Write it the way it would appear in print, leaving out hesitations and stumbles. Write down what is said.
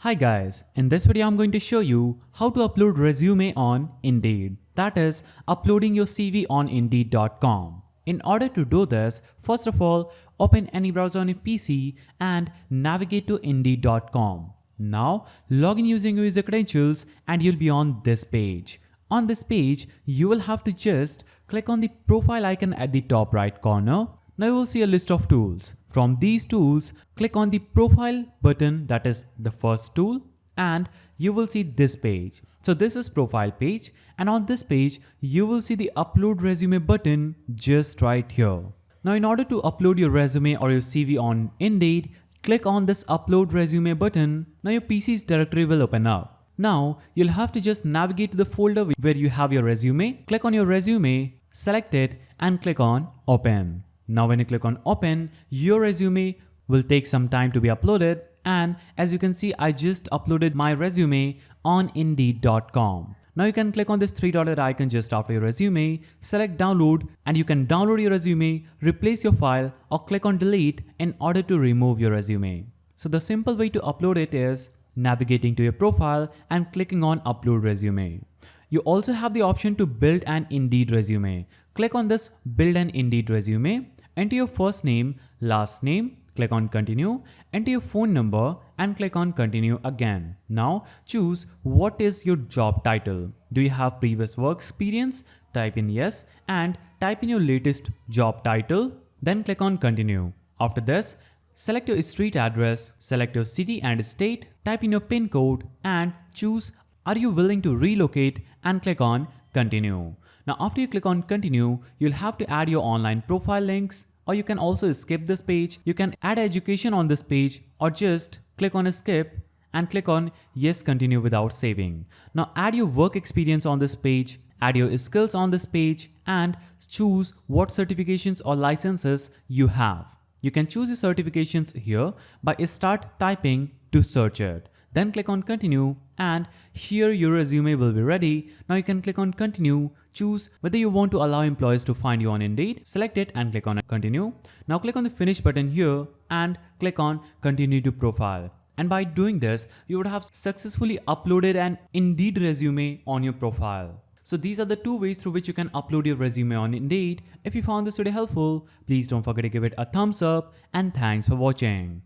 Hi guys, in this video I'm going to show you how to upload resume on Indeed. That is, uploading your CV on Indeed.com. In order to do this, first of all, open any browser on your PC and navigate to Indeed.com. Now, log in using your user credentials and you'll be on this page. On this page, you will have to just click on the profile icon at the top right corner. Now you will see a list of tools. From these tools, click on the profile button, that is the first tool, and you will see this page. So this is profile page, and on this page, you will see the upload resume button just right here. Now in order to upload your resume or your CV on Indeed, click on this upload resume button. Now your PC's directory will open up. Now you'll have to just navigate to the folder where you have your resume. Click on your resume, select it and click on open. Now when you click on open, your resume will take some time to be uploaded, and as you can see, I just uploaded my resume on Indeed.com. Now you can click on this three-dotted icon just after your resume, select download, and you can download your resume, replace your file, or click on delete in order to remove your resume. So the simple way to upload it is navigating to your profile and clicking on upload resume. You also have the option to build an Indeed resume. Click on this build an Indeed resume. Enter your first name, last name, click on continue, enter your phone number and click on continue again. Now choose what is your job title. Do you have previous work experience? Type in yes and type in your latest job title. Then click on continue. After this, select your street address, select your city and state, type in your PIN code and choose are you willing to relocate and click on continue. Now after you click on continue, you'll have to add your online profile links, or you can also skip this page. You can add education on this page or just click on skip and click on yes continue without saving. Now add your work experience on this page, add your skills on this page and choose what certifications or licenses you have. You can choose your certifications here by start typing to search it. Then click on continue and here your resume will be ready. Now you can click on continue, choose whether you want to allow employees to find you on Indeed, select it and click on continue. Now click on the finish button here and click on continue to profile. And by doing this, you would have successfully uploaded an Indeed resume on your profile. So these are the two ways through which you can upload your resume on Indeed. If you found this video helpful, please don't forget to give it a thumbs up and thanks for watching.